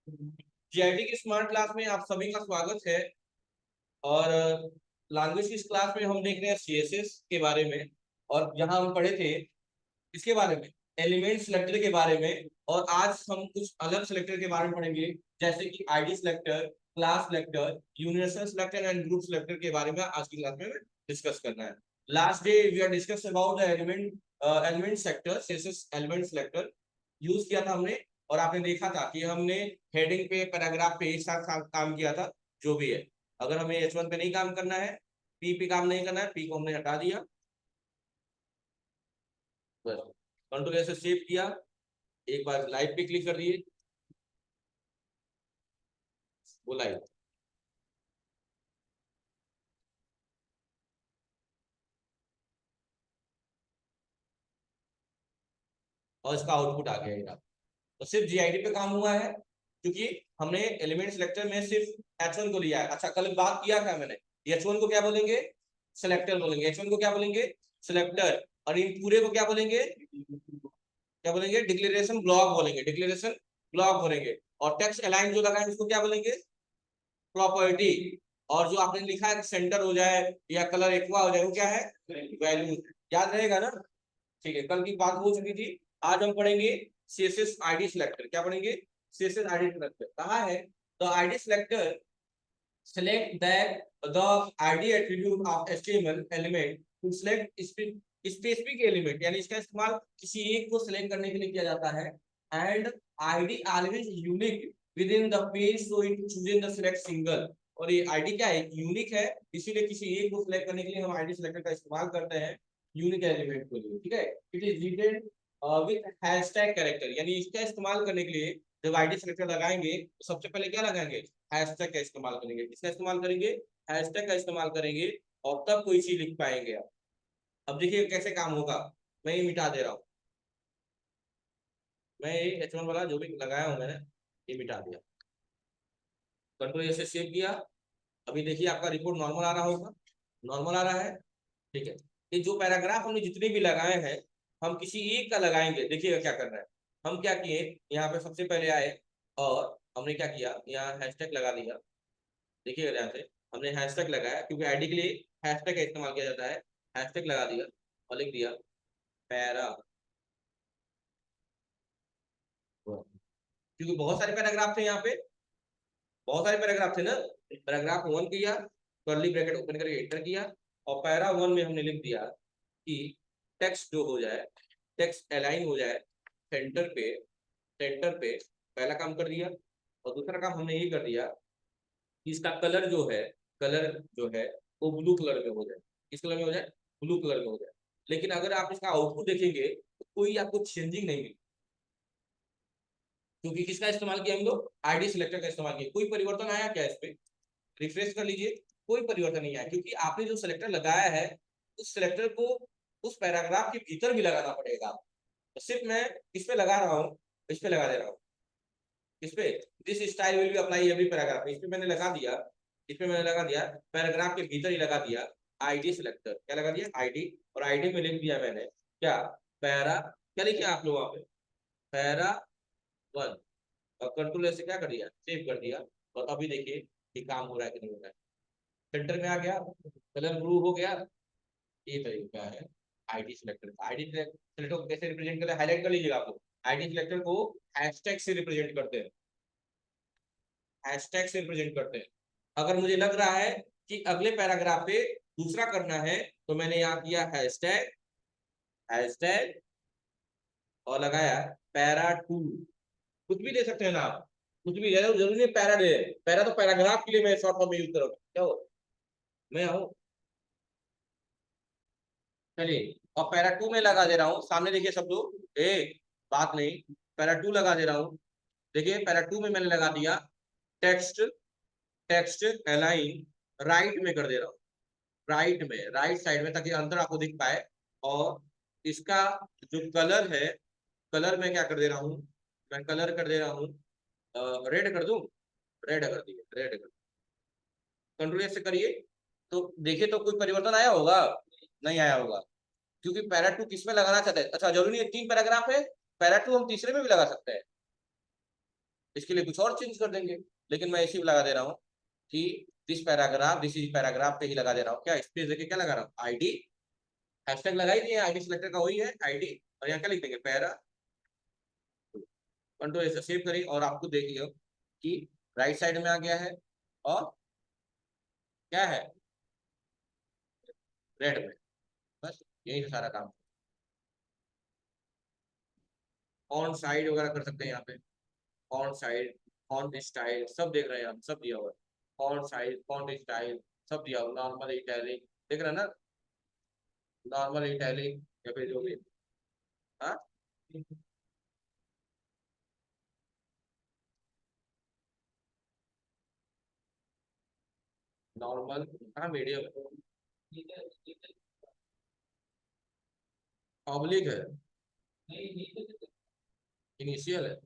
GIT की smart class में आप सभी का स्वागत है। और लैंग्वेज की इस क्लास में हम देख रहे हैं सीएसएस के बारे में। और जहां हम पढ़े थे इसके बारे में, एलिमेंट सिलेक्टर के बारे में। और आज हम कुछ अलग सिलेक्टर के बारे में पढ़ेंगे, जैसे कि ID selector, class selector, universal selector and group selector के बारे में आज की क्लास में डिस्कस करना है। Last day we are discuss about the element sector, CSS element selector use किया था हमने। और आपने देखा था कि हमने हेडिंग पे, पैराग्राफ पे एक साथ काम किया था। जो भी है, अगर हमें H1 पे नहीं काम करना है, पी पे काम नहीं करना है, पी को हमने हटा दिया बस। कंट्रोल ऐसे सेव किया, एक बार लाइव पे क्लिक कर दिए, वो लाइव और इसका आउटपुट आ गया। तो सिर्फ जीआईडी पे काम हुआ है, क्योंकि हमने एलिमेंट सिलेक्टर में सिर्फ H1 को लिया है। अच्छा, कल बात किया था मैंने, H1 को क्या बोलेंगे? सिलेक्टर बोलेंगे। H1 को क्या बोलेंगे? सिलेक्टर। और इन पूरे को क्या बोलेंगे? क्या बोलेंगे? डिक्लेरेशन ब्लॉक बोलेंगे, डिक्लेरेशन ब्लॉक बोलेंगे। और टेक्स्ट अलाइन जो लगा है उसको क्या बोलेंगे? प्रॉपर्टी। और जो आपने लिखा है सेंटर हो जाए या कलर एक्वा हो जाए, वो क्या है? वैल्यू। याद रहेगा ना? ठीक है, कल की बात हो चुकी थी। आज हम पढ़ेंगे सीएसएस आईडी सिलेक्टर। क्या पढ़ेंगे? सीएसएस आईडी सिलेक्टर कहा है? The ID selector select that the ID attribute of HTML element to select specific element, यानी इसका इस्तेमाल किसी एक को सिलेक्ट करने के लिए किया जाता है। And ID always unique within the page, so it choosing the select single। और ये आईडी क्या है? यूनिक है, इसीलिए किसी एक को सिलेक्ट करने के लिए हम आईडी सिलेक्टर का इस्तेमाल करते हैं यूनिक एलिमेंट के लिए। ठीक है, it is written with hashtag character, यानी इसका इस्तेमाल करने के लिए जब आईडी सिलेक्टर लगाएंगे तो सबसे पहले क्या लगाएंगे? हैशटैग का इस्तेमाल करेंगे। किसका इस्तेमाल करेंगे? हैशटैग का इस्तेमाल करेंगे, और तब कोई चीज लिख पाएंगे आप। अब देखिए कैसे काम होगा। मैं ये मिटा दे रहा हूँ, मैं ये H1 वाला जो भी लगाया हूँ मैंने, ये मिटा दिया। कंट्रोल से सेव किया। अभी देखिए आपका रिपोर्ट नॉर्मल आ रहा होगा, नॉर्मल आ रहा है। ठीक है, ये जो पैराग्राफ हमने जितने भी लगाए हैं, हम किसी एक का लगाएंगे। देखिएगा क्या करना है। हम क्या किए, यहाँ पे सबसे पहले आए और हमने क्या किया, यहाँ हैशटैग लगा दिया। देखिएगा ध्यान से, हमने हैशटैग लगाया क्योंकि आईडी के लिए हैशटैग का इस्तेमाल किया जाता है। हैशटैग लगा दिया और लिख दिया पैरा, क्योंकि बहुत सारे पैराग्राफ थे यहाँ पे, बहुत सारे पैराग्राफ थे ना। पैराग्राफ 1 किया, कर्ली ब्रैकेट ओपन करके एंटर किया, और पैरा 1 में हमने लिख दिया कि टेक्स्ट जो हो जाए, टेक्स्ट अलाइन हो जाए सेंटर पे, सेंटर पे। पहला काम कर दिया। और दूसरा काम हमने ये कर दिया कि इसका कलर जो है, कलर जो है वो ब्लू कलर में हो जाए। किस कलर में हो जाए? ब्लू कलर में हो जाए। लेकिन अगर आप इसका आउटपुट देखेंगे तो कोई आपको चेंजिंग नहीं मिली, क्योंकि किसका इस्तेमाल किया हम लोग? आईडी सिलेक्टर का इस्तेमाल किया। कोई परिवर्तन आया क्या इस पे? रिफ्रेश कर लीजिए, कोई परिवर्तन नहीं आया, क्योंकि आपने जो सिलेक्टर लगाया है उस सिलेक्टर को उस पैराग्राफ के भीतर भी लगाना पड़ेगा। तो सिर्फ मैं इस पे लगा रहा हूँ, इस पे लगा दे रहा हूँ, इस पे this style will be apply every paragraph, इस पे मैंने लगा दिया। इस पे मैंने लगा दिया, पैराग्राफ के भीतर ही लगा दिया आईडी सिलेक्टर। क्या लगा दिया? आईडी। और आईडी में लिख दिया मैंने क्या? पैरा। क्या लिखे आप लोग वहां पे? पैरा 1। और कंट्रोल ऐसे क्या कर दिया? सेव कर दिया। और अभी देखिए कि काम हो रहा है कि नहीं हो रहा है। सेंटर में आ गया, कलर ब्लू हो गया। ये तरीका है आईडी सिलेक्टर का। आईडी सिलेक्टर को कैसे रिप्रेजेंट करते हैं, हाईलाइट कर लीजिएगा आप लोग। आईडी सिलेक्टर को हैशटैग से रिप्रेजेंट करते हैं, हैशटैग से रिप्रेजेंट करते हैं। अगर मुझे लग रहा है कि अगले पैराग्राफ पे दूसरा करना है, तो मैंने यहाँ किया हैशटैग, हैशटैग और लगाया पैरा 2। कुछ भी दे सकते हैं ना आप, कुछ भी, जरूरी नहीं पैरा दे। पैरा तो पैराग्राफ के लिए मैं शॉर्ट फॉर्म में यूज करूँ, क्या हो? मैं हूँ। चलिए, और पैरा 2 में लगा दे रहा हूँ सामने, देखिए सब लोग, बात नहीं, पैरा 2 लगा दे रहा हूँ। देखिए पैरा 2 में मैंने लगा दिया टेक्स्ट, टेक्स्ट अलाइन राइट में कर दे रहा हूँ, राइट में, राइट साइड में, ताकि अंदर आपको दिख पाए। और इसका जो कलर है, कलर में क्या कर दे रहा हूँ? मैं कलर कर दे रहा हूँ रेड कर दूं, रेड कर दिए, रेड कर। कंट्रोल से करिए तो देखिए तो कोई परिवर्तन आया होगा? नहीं आया होगा, क्योंकि पैरा 2 किस में लगाना चाहते हैं। अच्छा, जरूरी नहीं है 3 पैराग्राफ है, पैरा 2 हम तीसरे में भी लगा सकते हैं। इसके लिए कुछ और चेंज कर देंगे, लेकिन मैं इसी लगा दे रहा हूँ कि this paragraph, this is paragraph पे ही लगा दे रहा हूँ। क्या स्पेस देके क्या लगा रहा हूँ, आईडी, हैशटैग लगा ही दिए, आईडी सिलेक्टर का वही है आईडी, और यहाँ क्या लिख देंगे, पैरा। कंट्रोल ऐसे सेव करिए और आपको देखिए कि राइट साइड में आ गया है और क्या है, रेड में। बस यही है सारा काम। ऑन साइड वगैरह कर सकते हैं यहाँ पे, ऑन साइड, फॉन्ट स्टाइल सब देख रहे हैं हम, सब दिया हुआ है, फॉन्ट साइज, फॉन्ट स्टाइल सब दिया हुआ, नॉर्मल इटैलिक देख रहे हैं ना, नॉर्मल इटैलिक या फिर जो भी। हाँ, नॉर्मल, हाँ मीडियम, ऑब्लिक है, इनिशियल है,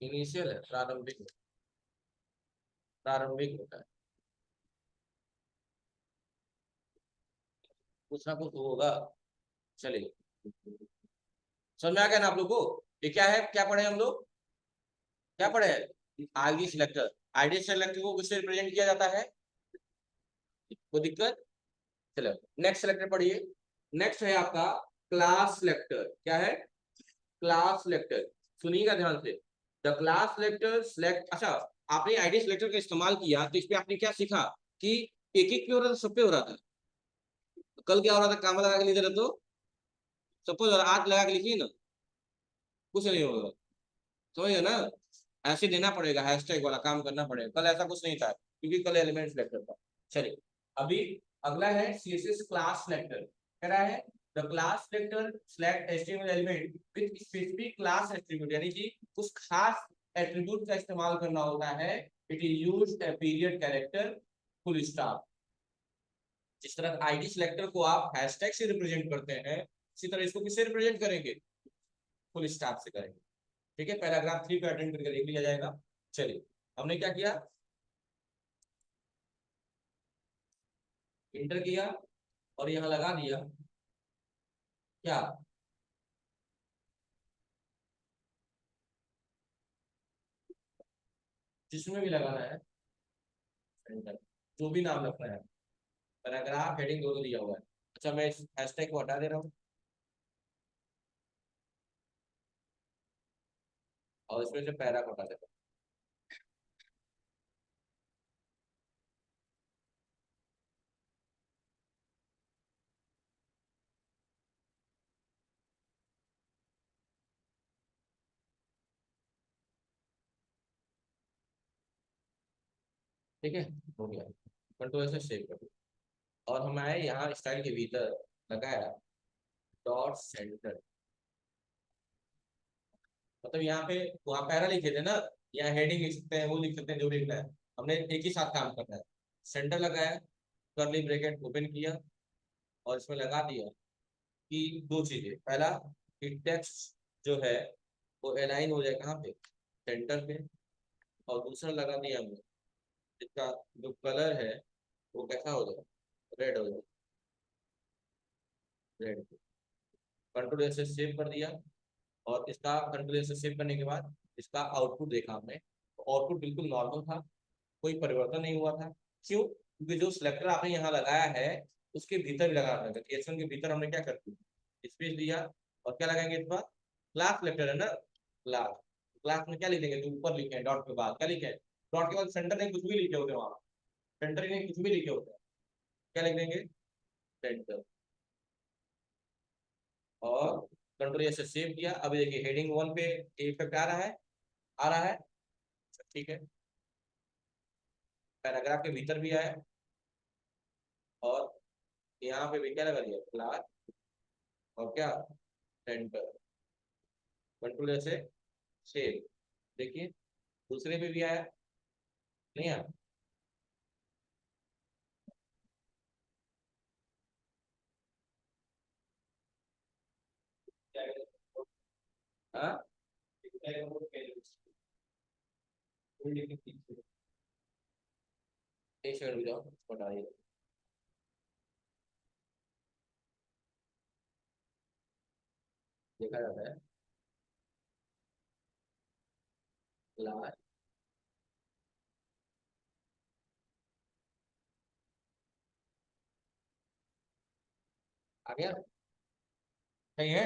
इनिशियल है, प्रारंभिक, प्रारंभिक होता है, कुछ ना कुछ होगा। चलिए, समझ में आ गया ना आप लोग को, ये क्या है, क्या पढ़े हम लोग, क्या पढ़े हैं, आईडी सिलेक्टर। आईडी सिलेक्टर को किससे रिप्रेजेंट किया जाता है, कोई दिक्कत। चलो नेक्स्ट सिलेक्टर पढ़िए। नेक्स्ट है आपका क्लास सिलेक्टर। क्या है, क्लास सिलेक्टर, सुनिएगा ध्यान से। द क्लास सिलेक्टर सिलेक्ट, अच्छा, आपने आईडी सिलेक्टर का इस्तेमाल किया तो इस पे आपने क्या सीखा कि एक एक पे हो रहा था, सब पे हो रहा था। कल क्या हो रहा था, काम लगा के नहीं दे रहे तो, सपोज आज लगा के लिखिए ना, कुछ नहीं होगा, समझिए ना। ऐसे देना पड़ेगा, हैशटैग वाला काम करना पड़ेगा, कल ऐसा कुछ नहीं था क्योंकि कल एलिमेंट सिलेक्टर था। चलिए, अभी अगला है सीएसएस क्लास सिलेक्टर। कह रहा है the class selector select HTML element with specific class attribute, यानी कि उस खास एट्रीब्यूट का इस्तेमाल करना होता है। It is used a period character full stop. जिस तरह आईडी सिलेक्टर को आप हैशटैग से रिप्रेजेंट करते हैं, इसी तरह इसको किससे रिप्रेजेंट करेंगे, फुल स्टॉप से करेंगे। ठीक है, पैराग्राफ 3 पे अटेंड करके देख लिया जाएगा। चलिए, हमने क्या किया, इंटर किया और यहाँ लगा दिया क्या, जिसमें भी लगाना है एंटर, जो भी नाम रखना है, पैराग्राफ हेडिंग दोनों दिया हुआ है। अच्छा, मैं इस हैशटैग को हटा दे रहा हूँ और इसमें से पैरा को हटा देता हूँ। ठीक है, हो गया, कंट्रोल से सेव कर दिया। और हम आए यहाँ स्टाइल के भीतर, लगाया डॉट सेंटर, मतलब यहाँ पे, वहाँ पैरा लिखे थे ना, यहाँ हेडिंग लिख सकते हैं, वो लिख सकते हैं, जो भी लिखना है, हमने एक ही साथ काम करना है। सेंटर लगाया, कर्ली ब्रैकेट ओपन किया और इसमें लगा दिया कि दो चीजें, पहला कि टेक्स्ट जो है वो अलाइन हो जाए कहाँ पे, सेंटर पे, और दूसरा लगा दिया हमने, इसका जो कलर है वो कैसा हो जाए, रेड हो जाए, रेड। कंट्रोल से सेव कर दिया और इसका कंट्रोल से सेव करने के बाद इसका आउटपुट देखा हमने, आउटपुट बिल्कुल नॉर्मल था, कोई परिवर्तन नहीं हुआ था। क्यों, क्योंकि जो सिलेक्टर आपने यहाँ लगाया है उसके भीतर भी लगाना था, एच1 के भीतर हमने क्या कर दिया, स्पेस दिया, और क्या लगाएंगे इस बार, क्लास सिलेक्टर है ना, क्लास, क्लास में क्या लिखेंगे, जो ऊपर लिखे हैं डॉट के बाद क्या लिखे हैं, डॉट के बाद सेंटर नहीं कुछ भी लिखे होते हैं वहां, सेंटर नहीं कुछ भी लिखे होते हैं, क्या लिख देंगे, सेंटर। और कंट्रोल से सेव किया। अभी देखिए हेडिंग 1 पे इफेक्ट आ रहा है, आ रहा है, ठीक है, पैराग्राफ के भीतर भी आया और यहाँ पे भी क्या लगा दिया, क्लास, और क्या, सेंटर। कंट्रोल से सेव, देखिए दूसरे पे भी आया, नहीं आया, हाँ, एक सेकंड रुक जाओ, बता दिए, देखा जाता है। क्लास आ गया, सही है,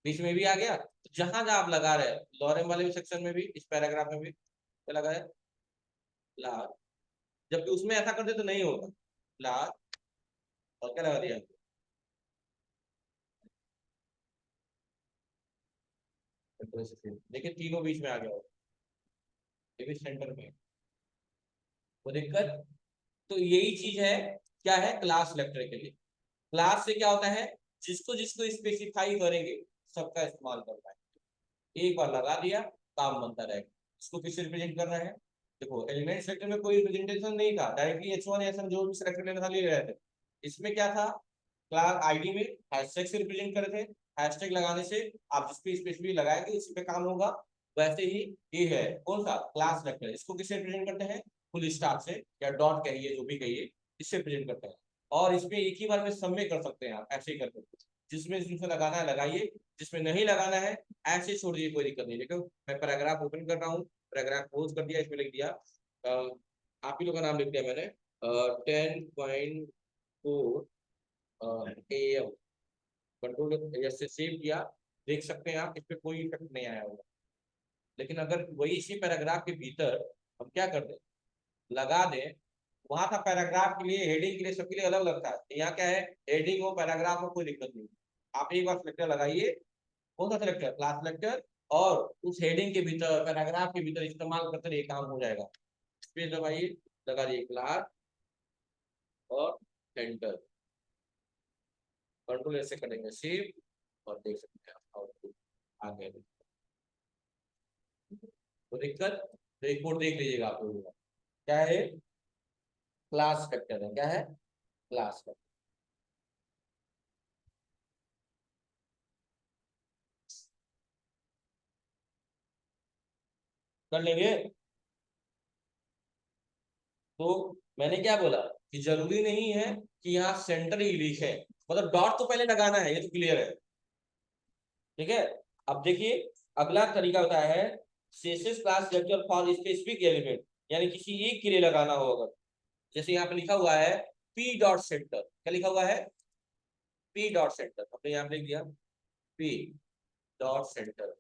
बीच में भी आ गया। तो जहां जहां आप लगा रहे हैं लॉरेम वाले सेक्शन में भी, इस पैराग्राफ में भी क्या लगा है, क्लास, जबकि उसमें ऐसा करते तो नहीं होगा, क्लास और क्या लगा दिया, देखिए तीनों बीच में आ गया होगा, ये भी सेंटर में, वो दिक्कत। तो यही चीज है, क्या है क्लास लेक्चर के लिए। क्लास से क्या होता है, जिसको जिसको स्पेसिफाई करेंगे सबका इस्तेमाल करना है, एक बार लगा दिया काम बनता रहेगा। इसको किससे रिप्रेजेंट करना है, देखो एलिमेंट सेक्टर में कोई रिप्रेजेंटेशन नहीं था, directly H one S one जो भी सेलेक्ट लेना था ले रहे थे। इसमें क्या था, क्लास आईडी में हैशटैग से रिप्रेजेंट कर रहे थे, हैशटैग लगाने से आप जिस पे स्पेसिफिक लगाएंगे उसी पे काम होगा। वैसे ही ये है कौन सा क्लास वेक्टर, इसको किससे रिप्रेजेंट करते हैं, फुल स्टॉप से या डॉट कहिए जो भी कहिए, इससे रिप्रेजेंट करते हैं। और इसमें एक ही बार में सब में कर सकते हैं आप, ऐसे ही करके जिसमें लगाना है लगाइए, जिसमें नहीं लगाना है ऐसे छोड़ दीजिए, कोई दिक्कत नहीं। देखो मैं पैराग्राफ ओपन कर रहा हूँ, पैराग्राफ क्लोज कर दिया, इसमें लिख दिया आप ही लोग का नाम लिख दिया मैंने, 10.4 AM, कंट्रोल जैसे सेव किया, देख सकते हैं आप, इस पे कोई इफेक्ट नहीं आया होगा। लेकिन अगर वही इसी पैराग्राफ के भीतर हम क्या कर दें, लगा दें, वहां था पैराग्राफ के लिए, हेडिंग के लिए, सबके लिए अलग लगता है, यहाँ क्या है, हेडिंग हो पैराग्राफ हो कोई दिक्कत नहीं। आप एक बार सिलेक्टर लगाइए, कौन सा सिलेक्टर, क्लास सिलेक्टर, और उस हेडिंग के भीतर पैराग्राफ के भीतर इस्तेमाल करते रहिए, काम हो जाएगा। स्पेस दबाइए, लगा दिए क्लास और एंटर, कंट्रोल ऐसे करेंगे सेव, और देख सकते हैं आउटपुट आ गए। तो दिक्कत, तो एक कोड देख लीजिएगा आप लोगों का, क्या है, क्लास फैक्टर है, क्या है क्लास फैक्टर। कर लेंगे। तो मैंने क्या बोला कि जरूरी नहीं है कि यहाँ सेंटर ही लिखे, मतलब डॉट तो पहले लगाना है, ये तो क्लियर है, ठीक है। अब देखिए अगला तरीका होता है, सेसेस class vector for specific element, यानी किसी एक के लिए लगाना हो, अगर जैसे यहाँ पे लिखा हुआ है पी डॉट सेंटर, क्या लिखा हुआ है, पी डॉट सेंटर, हमने यहाँ पे लिख दिया पी डॉट सेंटर,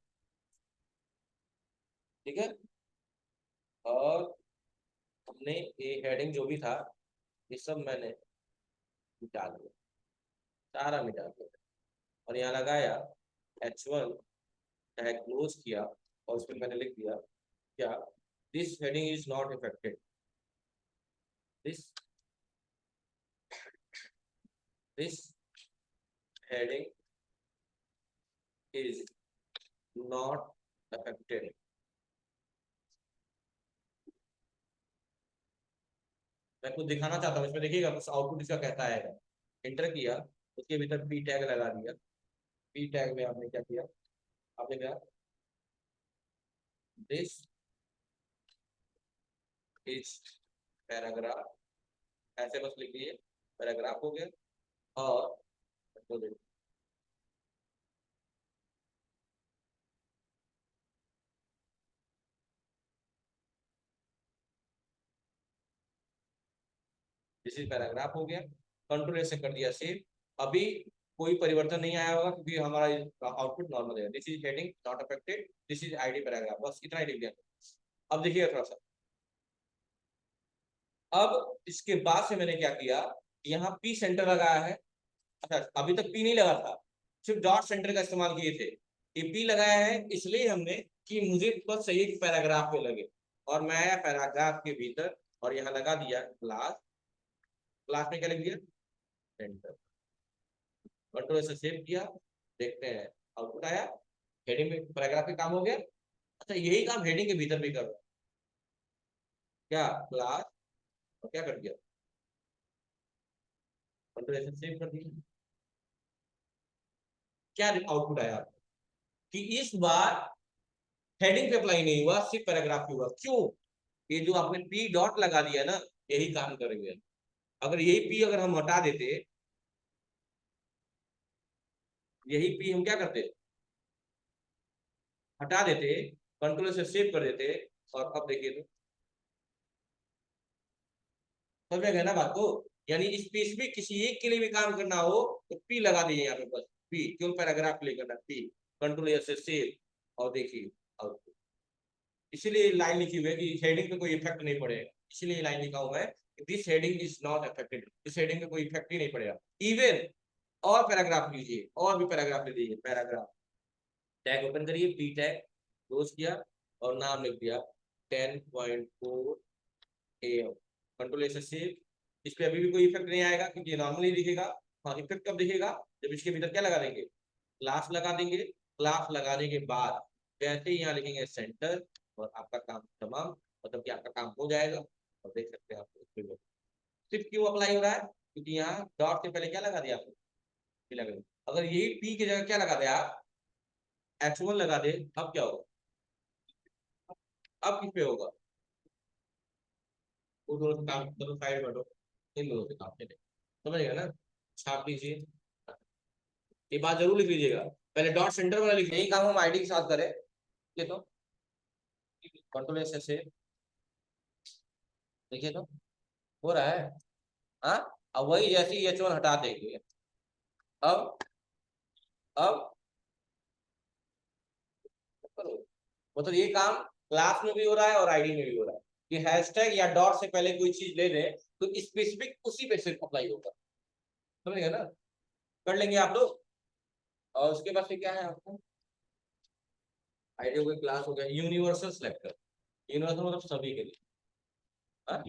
ठीक है। और हमने ये हेडिंग जो भी था ये सब मैंने मिटा दिया, सारा मिटा दिया, और यहाँ लगाया H1, टैग क्लोज किया, और उसमें मैंने लिख दिया क्या, this heading is not affected, this this heading is not affected. मैं कुछ दिखाना चाहता हूँ इसमें, देखिएगा कुछ आउटपुट इसका कहता है, इंटर किया, उसके भीतर पी टैग लगा दिया, पी टैग में आपने क्या किया, आपने क्या, दिस इज पैराग्राफ, ऐसे बस लिख दिए, पैराग्राफ हो गया। और दिस इज पैराग्राफ हो गया, कंट्रोल ऐसे कर दिया सेव। अभी कोई परिवर्तन नहीं आया होगा क्योंकि हमारा आउटपुट नॉर्मल है, this is heading not affected, this is ID paragraph, बस इतना ही लिख दिया। अब देखिए थोड़ा सा, अब इसके बाद से मैंने क्या किया, यहाँ पी सेंटर लगाया है, अच्छा अभी तक पी नहीं लगा था, सिर्फ डॉट सेंटर का इस्तेमाल किए थे, ये पी लगाया है इसलिए हमने कि मुझे बस चाहिए कि पैराग्राफ पे लगे, और मैं आया पैराग्राफ के भीतर और यहाँ लगा दिया क्लास, क्लास में क्या लिख दिया सेंटर, कंट्रोल से सेव किया, देखते हैं आउटपुट आया, हेडिंग में पैराग्राफ का काम हो गया। अच्छा यही काम हेडिंग के भीतर भी कर रहा है, क्या क्लास, और क्या कर दिया, कंट्रोल से सेव कर दिया, क्या आउटपुट आया कि इस बार हेडिंग पे अप्लाई नहीं हुआ, सिर्फ पैराग्राफ पे हुआ, क्यों, ये जो आपने पी डॉट लगा दिया ना, यही काम करेंगे। अगर यही पी अगर हम हटा देते, यही पी हम क्या करते, हटा देते, कंट्रोल से सेव कर देते, और अब देखिए तो समझ गए ना बात को। यानी स्पेसिफिक किसी एक के लिए भी काम करना हो तो पी लगा दीजिए यहाँ पे, बस पी, क्यों पैराग्राफ के लिए करना पी, कंट्रोल एस से सेव, और देखिए आउटपुट। इसीलिए लाइन लिखी हुई है कि हेडिंग पे कोई इफेक्ट नहीं पड़ेगा, इसीलिए लाइन लिखा हुआ है this heading is not affected, इस हेडिंग पे कोई इफेक्ट ही नहीं पड़ेगा। इवन और पैराग्राफ लीजिए, और भी पैराग्राफ ले लीजिए, पैराग्राफ टैग ओपन करिए, पी टैग क्लोज किया और नाम लिख दिया 10.4 AM, कंट्रोल एस से। इस पे अभी भी कोई इफेक्ट नहीं आएगा क्योंकि ये नॉर्मली दिखेगा। हाँ, इफेक्ट कब दिखेगा, जब इसके भीतर क्या लगा देंगे, क्लास लगा देंगे। क्लास लगाने के बाद जैसे ही यहाँ लिखेंगे सेंटर, और आपका काम तमाम, मतलब कि आपका काम हो जाएगा। और देख सकते हैं आप सिर्फ क्यों अप्लाई हो रहा है, क्योंकि यहाँ डॉट से पहले क्या लगा दिया आपने, पी लगा दिया। अगर यही पी की जगह क्या लगा दे आप, H1 लगा दे, अब क्या होगा, अब किस पे होगा, वो दोनों से काम, दोनों साइड बढ़ो, इन दोनों से काम चले, समझ गए ना। छाप लीजिए, ये बात जरूर लिख लीजिएगा, पहले डॉट सेंटर वाला लिख, यही काम हम आईडी के साथ करें। ये तो कंट्रोल एस से देखिए तो हो रहा है। हाँ, अब वही जैसे ही H1 हटा देंगे, अब अब करो, मतलब ये काम क्लास में भी हो रहा है और आईडी में भी हो रहा है कि हैशटैग या डॉट से पहले कोई चीज ले लें तो स्पेसिफिक उसी पे सिर्फ अप्लाई होगा, समझेगा ना। कर लेंगे आप लोग। और उसके बाद फिर क्या है आपको, आईडी हो गया, क्लास हो गया, यूनिवर्सल सिलेक्टर, यूनिवर्सल मतलब सभी के लिए। हाँ?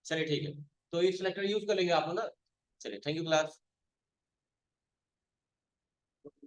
चलिए ठीक है, तो ये सिलेक्टर यूज कर लेंगे आप लोग ना। चलिए, थैंक यू क्लास।